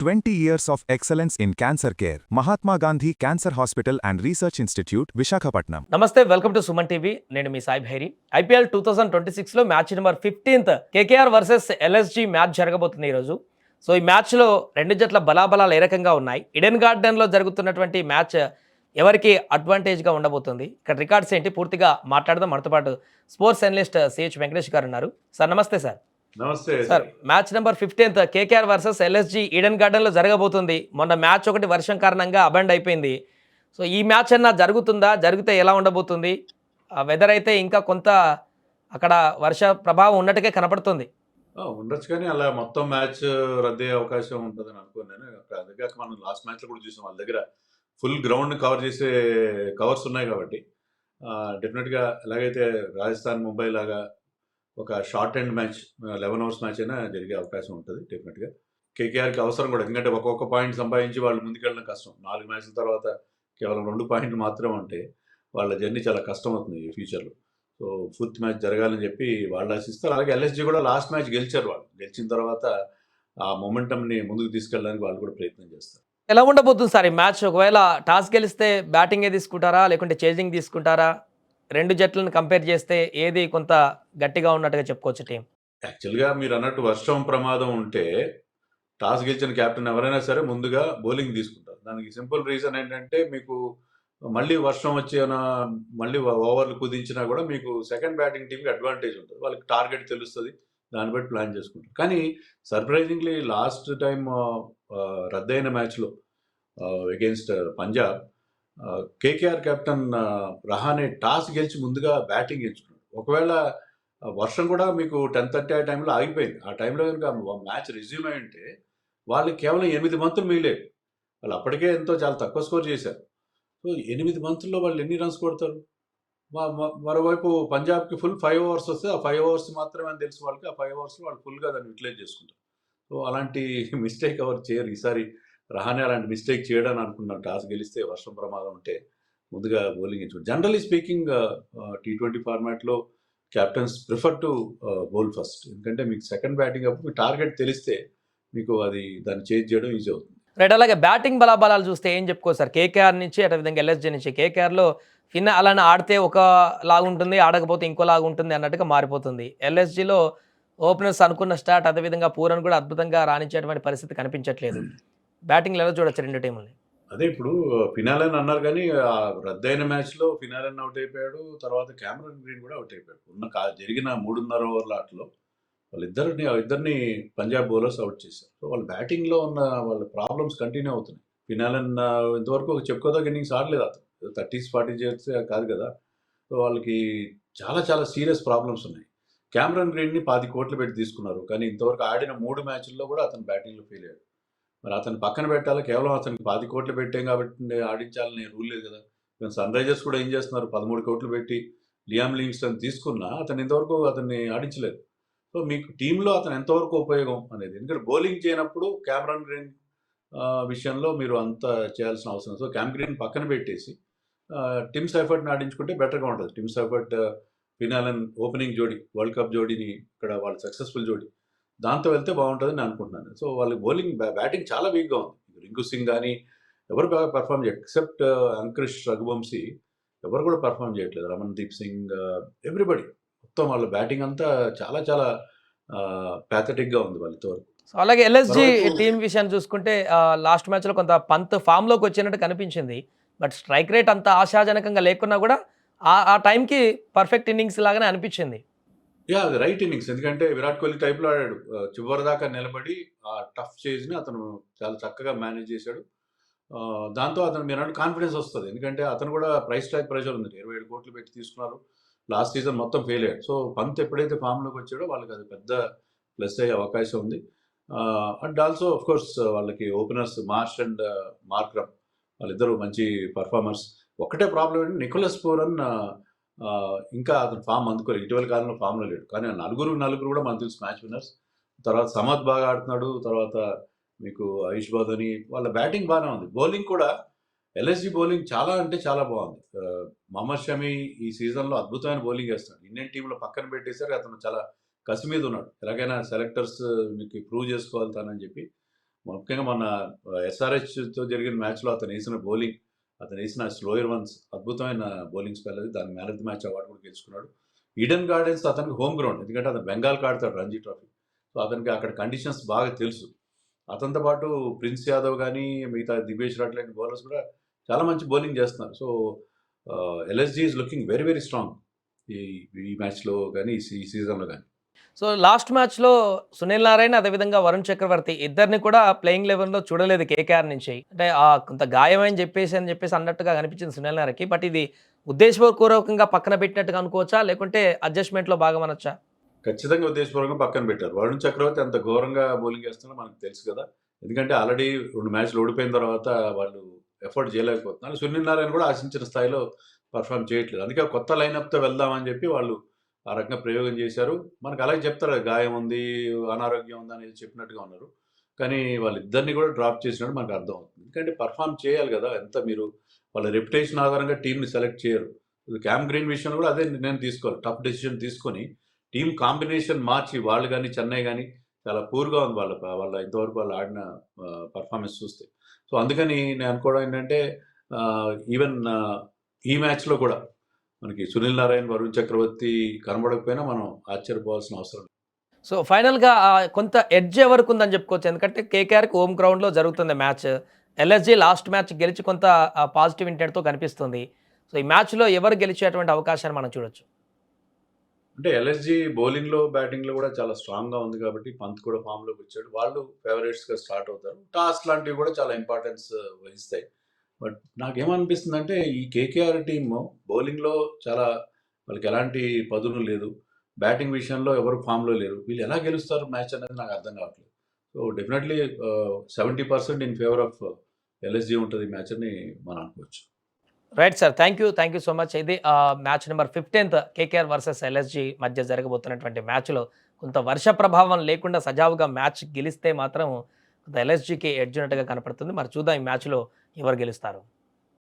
20 years of excellence in cancer care. Mahatma Gandhi Cancer Hospital and Research Institute, Visakhapatnam. నమస్తే, welcome to Suman TV. నేను మీ Sai Bhairi. IPL 2026 లో match number 15th KKR versus LSG match జరగబోతుంది ఈరోజు. So ఈ మ్యాచ్లో రెండు జట్ల బలాబలాలు ఏ రకంగా ఉన్నాయి, ఈడెన్ గార్డెన్లో జరుగుతున్నటువంటి మ్యాచ్ ఎవరికి అడ్వాంటేజ్గా ఉండబోతుంది, ఇక్కడ రికార్డ్స్ ఏంటి, పూర్తిగా మాట్లాడదాం. మనతో పాటు స్పోర్ట్స్ అనలిస్ట్ సిహెచ్ వెంకటేష్ గారు ఉన్నారు. సార్ నమస్తే. సార్ నమస్తే sir. Match number 15th KKR versus LSG Eden గార్డెన్లో జరగబోతుంది. మొన్న మ్యాచ్ ఒకటి వర్షం కారణంగా అబండ్ అయిపోయింది. సో ఈ మ్యాచ్ అన్నా జరుగుతుందా, జరిగితే ఎలా ఉండబోతుంది? వెదర్ అయితే ఇంకా కొంత అక్కడ వర్ష ప్రభావం ఉన్నట్టుగా కనపడుతుంది. ఉండొచ్చు, కానీ అలా మొత్తం మ్యాచ్ రద్దయ్యే అవకాశం ఉంటుందని అనుకోను నేను. అందుకే మనం లాస్ట్ మ్యాచ్లో కూడా చూసాం, వాళ్ళ దగ్గర ఫుల్ గ్రౌండ్ కవర్ చేసే కవర్స్ ఉన్నాయి కాబట్టి డెఫినెట్గా ఎలాగైతే రాజస్థాన్ ముంబై లాగా ఒక short end match 11 hours match అయినా జరిగే అవకాశం ఉంటుంది డెఫినెట్గా. కేకేఆర్కి అవసరం కూడా, ఎందుకంటే ఒక్కొక్క పాయింట్ సంపాదించి వాళ్ళు ముందుకెళ్ళడం కష్టం. 4 మ్యాచ్ల తర్వాత కేవలం 2 పాయింట్లు మాత్రం ఉంటే వాళ్ళ జర్నీ చాలా కష్టం అవుతుంది ఈ ఫ్యూచర్లో. సో 4th మ్యాచ్ జరగాలని చెప్పి వాళ్ళు ఆశిస్తారు. అలాగే ఎల్ఎస్జీ కూడా లాస్ట్ మ్యాచ్ గెలిచారు. వాళ్ళు గెలిచిన తర్వాత ఆ మొమెంటమ్ని ముందుకు తీసుకెళ్ళడానికి వాళ్ళు కూడా ప్రయత్నం చేస్తారు. ఎలా ఉండబోతుంది సార్ ఈ మ్యాచ్? ఒకవేళ టాస్ గెలిస్తే బ్యాటింగే తీసుకుంటారా, లేకుంటే చేజింగ్ తీసుకుంటారా? రెండు జట్లను కంపేర్ చేస్తే ఏది కొంత గట్టిగా ఉన్నట్టుగా చెప్పుకోవచ్చు టీం? యాక్చువల్గా మీరు అన్నట్టు వర్షం ప్రమాదం ఉంటే టాస్ గెలిచిన కెప్టెన్ ఎవరైనా సరే ముందుగా బౌలింగ్ తీసుకుంటారు. దానికి సింపుల్ రీజన్ ఏంటంటే, మీకు మళ్ళీ వర్షం వచ్చినా మళ్ళీ ఓవర్లు కుదించినా కూడా మీకు సెకండ్ బ్యాటింగ్ టీంకి అడ్వాంటేజ్ ఉంటుంది. వాళ్ళకి టార్గెట్ తెలుస్తుంది, దాన్ని బట్టి ప్లాన్ చేసుకుంటారు. కానీ సర్ప్రైజింగ్లీ లాస్ట్ టైం రద్దయిన మ్యాచ్లో against Punjab KKR captain Rahane toss గెలిచి ముందుగా బ్యాటింగ్ ఎంచుకున్నాడు. ఒకవేళ వర్షం కూడా మీకు 10:30 ఆ టైంలో ఆగిపోయింది. ఆ టైంలో కనుక మ్యాచ్ రిజ్యూమ్ అయి ఉంటే వాళ్ళకి కేవలం 8 బంతులు మిగిలేవి. వాళ్ళు అప్పటికే చాలా తక్కువ స్కోర్ చేశారు. సో 8 బంతుల్లో వాళ్ళు ఎన్ని రన్స్ కొడతారు? మరోవైపు పంజాబ్కి ఫుల్ 5 overs వస్తే ఆ 5 overs మాత్రమే అని తెలుసు వాళ్ళకి. ఆ 5 overs వాళ్ళు ఫుల్గా దాన్ని యూటిలైజ్ చేసుకుంటారు. సో అలాంటి మిస్టేక్ ఎవరు చేయరు. ఈసారి రహానే అలాంటి మిస్టేక్ చేయడానికి అనుకున్నాను. టాస్ గెలిస్తే వర్షం ప్రమాదం ఉంటే ముందుగా బౌలింగ్ ఎంచుకుంటారు. జనరలీ స్పీకింగ్ T20 ఫార్మాట్లో captains prefer to bowl first. ఎందుకంటే మీకు సెకండ్ బ్యాటింగ్ అప్పుడు మీ టార్గెట్ తెలిస్తే మీకు దాన్ని చేంజ్ చేయడం ఈజీ అవుతుంది. రైట్. అలాగే బ్యాటింగ్ బలాబలాలు చూస్తే ఏం చెప్పుకోవచ్చు సార్? కేకేఆర్ నుంచి అదేవిధంగా ఎల్ఎస్జీ నుంచి. కేకేఆర్లో అలానే ఆడితే ఒక లాగా ఉంటుంది, ఆడకపోతే ఇంకో లాగా ఉంటుంది అన్నట్టుగా మారిపోతుంది. ఎల్ఎస్జీలో ఓపెనర్స్ అనుకున్న స్టార్ట్, అదేవిధంగా పూరన్ కూడా అద్భుతంగా రాణించేటువంటి పరిస్థితి కనిపించట్లేదు. బ్యాటింగ్లో ఎలా చూడొచ్చు రెండు టీముల్ని? అదే ఇప్పుడు ఫినాలెన్ అన్నారు, కానీ రద్దయిన మ్యాచ్లో ఫినాలెన్ అవుట్ అయిపోయాడు. తర్వాత క్యామరన్ గ్రీన్ కూడా అవుట్ అయిపోయాడు. జరిగిన 3.5 ఓవర్ల ఆటలో ఇద్దరిని పంజాబ్ బౌలర్స్ అవుట్ చేశారు. సో వాళ్ళ బ్యాటింగ్లో ఉన్న వాళ్ళ ప్రాబ్లమ్స్ కంటిన్యూ అవుతున్నాయి. ఫినాలెన్ ఇంతవరకు చెప్పుకోదగ్గ ఇన్నింగ్స్ ఆడలేదు. అతను 30s 40s చేస్తే కాదు కదా. సో వాళ్ళకి చాలా చాలా సీరియస్ ప్రాబ్లమ్స్ ఉన్నాయి. క్యామరన్ గ్రీన్ని 20 కోట్లు పెట్టి తీసుకున్నారు, కానీ ఇంతవరకు ఆడిన 3 మ్యాచ్ల్లో కూడా అతను బ్యాటింగ్లో ఫెయిల్ అయ్యాడు. మరి అతను పక్కన పెట్టాలి, కేవలం అతనికి 20 కోట్లు పెట్టాం కాబట్టి ఆడించాలని రూల్ లేదు కదా. సన్ రైజర్స్ కూడా ఏం చేస్తున్నారు, 13 కోట్లు పెట్టి లియామ్ లివింగ్స్టన్ తీసుకున్నా అతను ఇంతవరకు అతన్ని ఆడించలేదు. సో మీకు టీంలో అతను ఎంతవరకు ఉపయోగం అనేది, ఎందుకంటే బౌలింగ్ చేయనప్పుడు క్యామరన్ గ్రీన్ విషయంలో మీరు అంత చేయాల్సిన అవసరం. సో క్యామ్ గ్రీన్ పక్కన పెట్టేసి టిమ్ సైఫర్ట్ని ఆడించుకుంటే బెటర్గా ఉంటుంది. టిమ్ సైఫర్ట్ ఫినాలెన్ ఓపెనింగ్ జోడీ, వరల్డ్ కప్ జోడీని ఇక్కడ వాళ్ళు సక్సెస్ఫుల్ జోడీ, దాంతో వెళ్తే బాగుంటుందని నేను అనుకుంటున్నాను. సో వాళ్ళు బ్యాటింగ్ చాలా వీక్గా ఉంది. రింకు సింగ్ కానీ ఎవరు బాగా పర్ఫామ్ చేయట్లేదు, ఎక్సెప్ట్ అంకుష్ రఘువంశీ ఎవరు కూడా పర్ఫామ్ చేయట్లేదు. రమణ్దీప్ సింగ్, ఎవ్రీబడి మొత్తం వాళ్ళ బ్యాటింగ్ అంతా చాలా చాలా ప్యాథటిక్గా ఉంది వాళ్ళతో. సో అలాగే ఎల్ఎస్జీ టీం విషయాన్ని చూసుకుంటే లాస్ట్ మ్యాచ్లో కొంత పంత్ ఫామ్లోకి వచ్చినట్టు కనిపించింది. బట్ స్ట్రైక్ రేట్ అంత ఆశాజనకంగా లేకున్నా కూడా ఆ టైంకి పర్ఫెక్ట్ ఇన్నింగ్స్ లాగానే అనిపించింది. అది రైట్ ఇన్నింగ్స్, ఎందుకంటే విరాట్ కోహ్లీ టైప్లో ఆడాడు. చివరి దాకా నిలబడి ఆ టఫ్ చేజ్ని అతను చాలా చక్కగా మేనేజ్ చేశాడు. దాంతో అతను మీరు కాన్ఫిడెన్స్ వస్తుంది, ఎందుకంటే అతను కూడా ప్రైస్ ట్యాగ్ ప్రెషర్ ఉంది. 27 కోట్లు పెట్టి తీసుకున్నారు. లాస్ట్ సీజన్ మొత్తం ఫెయిల్ అయ్యాడు. సో పంత్ ఎప్పుడైతే ఫామ్లోకి వచ్చాడో వాళ్ళకి అది పెద్ద ప్లస్ అయ్యే అవకాశం ఉంది. అండ్ ఆల్సో ఆఫ్ కోర్స్ వాళ్ళకి ఓపెనర్స్ మార్ష్ అండ్ మార్క్రమ్ వాళ్ళిద్దరూ మంచి పర్ఫార్మర్స్. ఒకటే ప్రాబ్లం ఏంటి, నికోలస్ పూరన్ ఇంకా అతను ఫామ్ అందుకోలేదు, ఇటీవల కాలంలో ఫామ్లో లేడు. కానీ నలుగురు కూడా మనకు తెలుసు మ్యాచ్ విన్నర్స్. తర్వాత సమద్ బాగా ఆడుతున్నాడు, తర్వాత మీకు ఆయుష్ బాధని, వాళ్ళ బ్యాటింగ్ బాగానే ఉంది. బౌలింగ్ కూడా ఎల్ఎస్జీ బౌలింగ్ చాలా అంటే చాలా బాగుంది. మహమ్మద్ షమి ఈ సీజన్లో అద్భుతమైన బౌలింగ్ వేస్తున్నాడు. ఇండియన్ టీంలో పక్కన పెట్టేసరికి అతను చాలా కసి మీద ఉన్నాడు. ఎలాగైనా సెలెక్టర్స్ మీకు ప్రూవ్ చేసుకోవాలి తానని చెప్పి ముఖ్యంగా మన ఎస్ఆర్హెచ్తో జరిగిన మ్యాచ్లో అతను వేసిన స్లోయర్ వన్స్ అద్భుతమైన బౌలింగ్ స్పెల్ అది. దాని man of the match award కూడా గెలుచుకున్నాడు. ఈడెన్ గార్డెన్స్ అతనికి హోమ్ గ్రౌండ్, ఎందుకంటే అతను బెంగాల్కి ఆడతాడు రంజీ ట్రోఫీ. సో అతనికి అక్కడ కండిషన్స్ బాగా తెలుసు. అతనితో పాటు ప్రిన్స్ యాదవ్ కానీ మిగతా దివేష్ రాట్ లాంటి బౌలర్స్ కూడా చాలా మంచి బౌలింగ్ చేస్తున్నారు. So LSG is looking very very strong ఈ ఈ మ్యాచ్లో కానీ ఈ సీజన్లో కానీ. సో లాస్ట్ మ్యాచ్లో సునీల్ నారాయణ అదేవిధంగా వరుణ్ చక్రవర్తి ఇద్దరిని కూడా ప్లేయింగ్ లెవెన్లో చూడలేదు కేకేఆర్ నుంచి. అంటే కొంత గాయమని చెప్పేసి అన్నట్టుగా కనిపించింది సునీల్ నారాయణకి. బట్ ఇది ఉద్దేశపూర్వకంగా పక్కన పెట్టినట్టుగా అనుకోవచ్చా, లేకుంటే అడ్జస్ట్మెంట్లో భాగమనొచ్చా? ఖచ్చితంగా ఉద్దేశపూర్వకంగా పక్కన పెట్టారు. వరుణ్ చక్రవర్తి అంత ఘోరంగా బౌలింగ్ చేస్తున్నా మనకు తెలుసు కదా. ఎందుకంటే ఆల్రెడీ 2 మ్యాచ్లు ఓడిపోయిన తర్వాత వాళ్ళు ఎఫర్ట్ చేయలేకపోతున్నారు. సునీల్ నారాయణ కూడా ఆశించిన స్థాయిలో పర్ఫామ్ చేయట్లేదు. అందుకే కొత్త లైనప్తో వెళ్దామని చెప్పి వాళ్ళు ఆ రకంగా ప్రయోగం చేశారు. మనకు అలాగే చెప్తారు, గాయం ఉంది, అనారోగ్యం ఉంది అనేది చెప్పినట్టుగా ఉన్నారు. కానీ వాళ్ళిద్దరిని కూడా డ్రాప్ చేసినట్టు మనకు అర్థం అవుతుంది. ఎందుకంటే పర్ఫామ్ చేయాలి కదా. ఎంత మీరు వాళ్ళ రెప్యుటేషన్ ఆధారంగా టీంని సెలెక్ట్ చేయరు. క్యామ్ గ్రీన్ విషయంలో కూడా అదే నిర్ణయం తీసుకోవాలి. టఫ్ డెసిషన్ తీసుకొని టీమ్ కాంబినేషన్ మార్చి, వాళ్ళు కానీ చెన్నై కానీ చాలా పూర్గా ఉంది వాళ్ళ ఇంతవరకు వాళ్ళు ఆడిన పర్ఫార్మెన్స్ చూస్తే. సో అందుకని నేను అనుకోవడం ఏంటంటే ఈవెన్ ఈ మ్యాచ్లో కూడా మనకి సునీల్ నారాయణ, వరుణ్ చక్రవర్తి కనబడకపోయినా మనం ఆశ్చర్యపోవాల్సిన అవసరం లేదు. సో ఫైనల్గా కొంత ఎడ్జ్ ఎవరికి ఉందని చెప్పుకోవచ్చు. ఎందుకంటే కేకేఆర్కి హోమ్ గ్రౌండ్లో జరుగుతుంది మ్యాచ్. ఎల్ఎస్జీ లాస్ట్ మ్యాచ్ గెలిచి కొంత పాజిటివ్ ఇంటెంట్తో కనిపిస్తుంది. సో ఈ మ్యాచ్లో ఎవరు గెలిచేటువంటి అవకాశాన్ని మనం చూడొచ్చు? అంటే ఎల్ఎస్జీ బౌలింగ్లో బ్యాటింగ్లో కూడా చాలా స్ట్రాంగ్గా ఉంది కాబట్టి పంత్ కూడా ఫామ్లోకి వచ్చాడు. వాళ్ళు ఫేవరెట్స్గా స్టార్ట్ అవుతారు. టాస్ లాంటివి కూడా చాలా ఇంపార్టెన్స్ వహిస్తాయి. బట్ నాకేమనిపిస్తుందంటే ఈ కేకేఆర్ టీమ్ బౌలింగ్లో చాలా వాళ్ళకి ఎలాంటి పదును లేదు. బ్యాటింగ్ విషయంలో ఎవరు ఫామ్లో లేరు. వీళ్ళు ఎలా గెలుస్తారు మ్యాచ్ అనేది నాకు అర్థం కావట్లేదు. So definitely 70% in favour of LSG ఉంటుంది మ్యాచ్ అని మనం అనుకోవచ్చు. Right sir, thank you so much. ఇది match number 15th KKR versus LSG మధ్య జరగబోతున్నటువంటి మ్యాచ్లో కొంత వర్ష ప్రభావం లేకుండా సజావుగా మ్యాచ్ గెలిస్తే మాత్రం కొంత ఎల్ఎస్జీకి ఎడ్జ్ ఉన్నట్టుగా కనపడుతుంది. మరి చూద్దాం ఈ మ్యాచ్లో ఎవరు గెలుస్తారు.